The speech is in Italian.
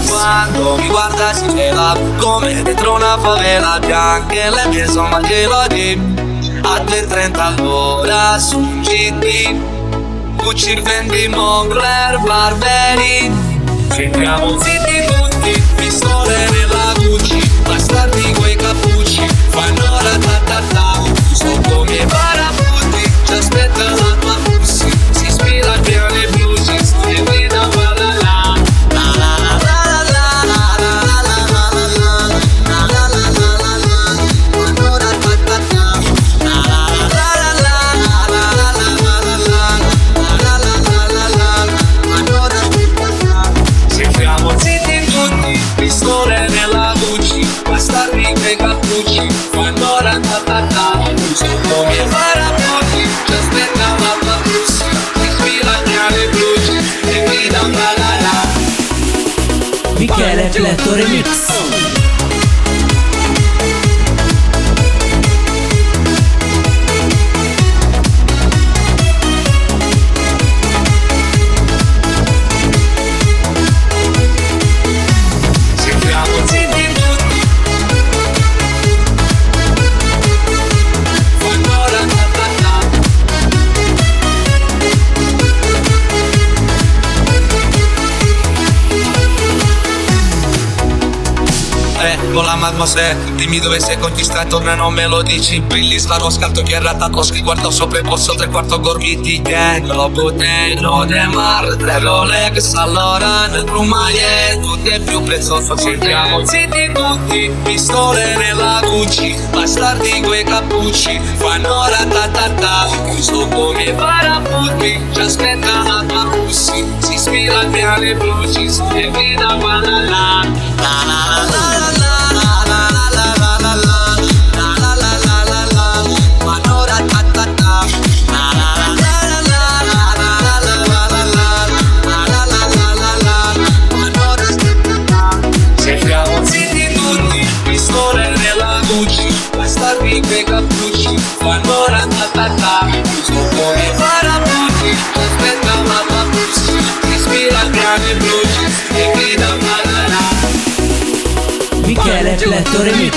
Quando mi guarda si cela come dentro una favela, bianche le mie sono gelati. A 2,30 all'ora su un GT, Gucci, Fendi, Moncler, Barberi. Entriamo zitti tutti, pistole nella Gucci, bastardi quei cappucci, fanno ratatatà. Sono come i parabutti, ci aspetta la tua pussy, si ispira alle blue jeans, e guida la la la la la la la la la la la la la la la la la, fanno ratatatà. La la la la la la la la la la la, fanno ratatatà. Sembriamo zitti tutti, pistole nella Gucci, bastardi quei cappucci, fanno ratatatà. Sono come i parabutti, ci aspetta la tua pussy, si ispira alle blue jeans, e guida la la la. Michele Fletto Remix. Sembriamo zitti tutti, fanno ratatatà. Con la mademoiselle, dimmi dove sei con chi stai, torna e non me lo dici. Brilli, svaro, scalto, chi è ratatoschi, guardo sopra e posso, 3/4 gormiti. Gang, lobo dentro de mar, 3 Rolex, allora nel Brumaie, tutto è più prezioso. Sentiamo zitti tutti, pistole nella Gucci, bastardi quei cappucci, fanno ratatatà. Sono come i parabutti, ci aspetta la tua pussy, si ispira alle blue jeans, e guida la la la la la la. Sembriamo zitti tutti, pistole nella Gucci, bastardi quei cappucci, fanno ratatatà. Sono come i parabutti, aspetta la tua pussy, si ispira alle blue jeans, e grida la la la. Michele Fletto Remix.